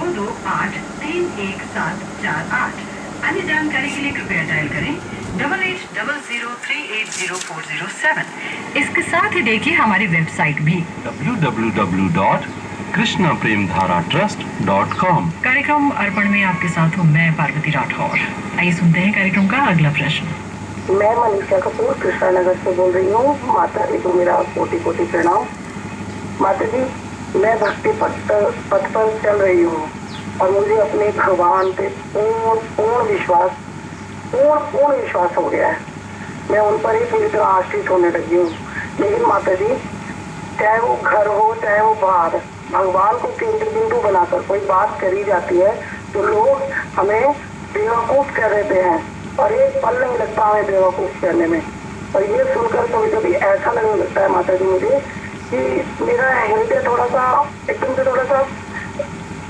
928311748। अन्य जानकारी के लिए कृपया डायल करें 8800380407। इसके साथ ही देखिए हमारी वेबसाइट भी www.krishnapremdharatrust.com। कार्यक्रम अर्पण में आपके साथ हूँ मैं पार्वती राठौर। आइए सुनते हैं कार्यक्रम का अगला प्रश्न। मैं मनीषा कपूर कृष्णानगर से बोल रही हूँ। माता जी को मेरा कोटि कोटि प्रणाम। माता जी, मैं भक्ति पथ पर चल रही हूँ और मुझे अपने भगवान पे पूर्ण विश्वास हो गया है। मैं उन पर ही पूरी तरह आश्रित होने लगी हूँ। लेकिन माता जी, चाहे वो घर हो चाहे वो बाहर, भगवान को केंद्र बिंदु बनाकर कोई बात करी जाती है तो लोग हमें बेवकूफ कर देते हैं और एक पल नहीं लगता हमें बेवकूफ करने में। और ये सुनकर कभी कभी ऐसा लगने लगता है माता जी मुझे कि मेरा हृदय थोड़ा सा एकदम से थोड़ा सा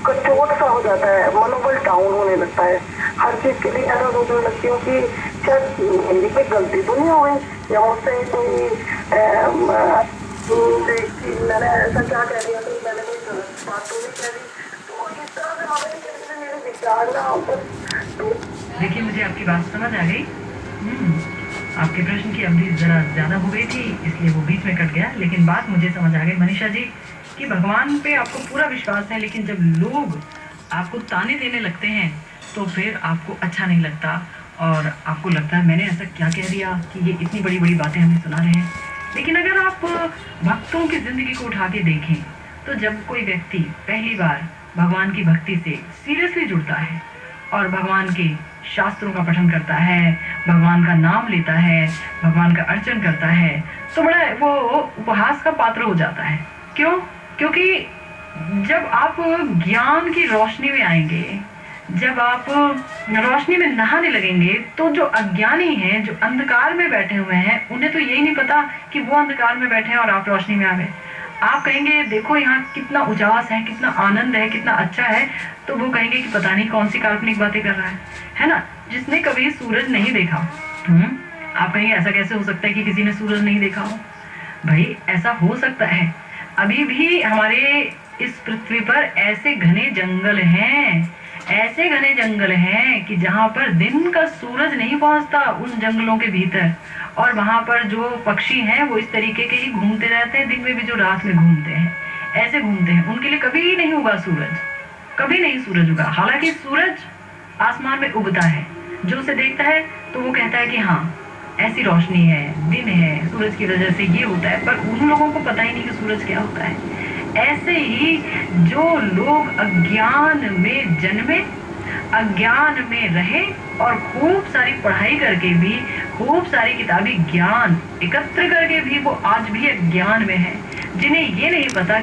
कचोट सा हो जाता है, मनोबल डाउन होने लगता है। हर चीज के लिए ऐसा सोचने लगती हूँ कि शायद मेरी कोई गलती तो नहीं हो गई या मुझसे कोई मैंने ऐसा क्या कह दिया, तो मैंने कोई गलत बात तो नहीं कह दी। तो इस तरह से माता जी मेरे विचार ना देखिए, मुझे आपकी बात समझ आ गई। आपके प्रश्न की अवधि जरा ज्यादा हो गई थी, इसलिए वो बीच में कट गया, लेकिन बात मुझे समझ आ गई मनीषा जी कि भगवान पे आपको पूरा विश्वास है, लेकिन जब लोग आपको ताने देने लगते हैं तो फिर आपको अच्छा नहीं लगता और आपको लगता है मैंने ऐसा क्या कह दिया कि ये इतनी बड़ी बड़ी बातें हमें सुना रहे हैं। लेकिन अगर आप भक्तों की जिंदगी को उठा के देखें तो जब कोई व्यक्ति पहली बार भगवान की भक्ति से सीरियसली जुड़ता है और भगवान के शास्त्रों का पठन करता है, भगवान का नाम लेता है, भगवान का अर्चन करता है, तो बड़ा वो उपहास का पात्र हो जाता है। क्यों? क्योंकि जब आप ज्ञान की रोशनी में आएंगे, जब आप रोशनी में नहाने लगेंगे, तो जो अज्ञानी हैं, जो अंधकार में बैठे हुए हैं, उन्हें तो यही नहीं पता कि वो अंधकार में बैठे हैं और आप रोशनी में आ गए। आप कहेंगे देखो यहाँ कितना उजास है, कितना आनंद है, कितना अच्छा है, तो वो कहेंगे कि पता नहीं कौन सी काल्पनिक बातें कर रहा है ना। जिसने कभी सूरज नहीं देखा, आप कहेंगे ऐसा कैसे हो सकता है कि किसी ने सूरज नहीं देखा हो। भाई ऐसा हो सकता है। अभी भी हमारे इस पृथ्वी पर ऐसे घने जंगल हैं, ऐसे घने जंगल हैं कि जहां पर दिन का सूरज नहीं पहुंचता उन जंगलों के भीतर, और वहां पर जो पक्षी हैं वो इस तरीके के ही घूमते रहते हैं, दिन में भी जो रात में घूमते हैं, ऐसे घूमते हैं। उनके लिए कभी नहीं होगा सूरज, कभी नहीं सूरज होगा। हालांकि सूरज आसमान में उगता है, जो उसे देखता है तो वो कहता है कि हाँ ऐसी रोशनी है, दिन है, सूरज की वजह से ये होता है, पर उन लोगों को पता ही नहीं कि सूरज क्या होता है। ऐसे ही जो लोग अज्ञान में जन्मे, अज्ञान में रहे और खूब सारी पढ़ाई करके भी, खूब सारी किताबी ज्ञान एकत्र करके भी वो आज भी अज्ञान में है, जिन्हें ये नहीं पता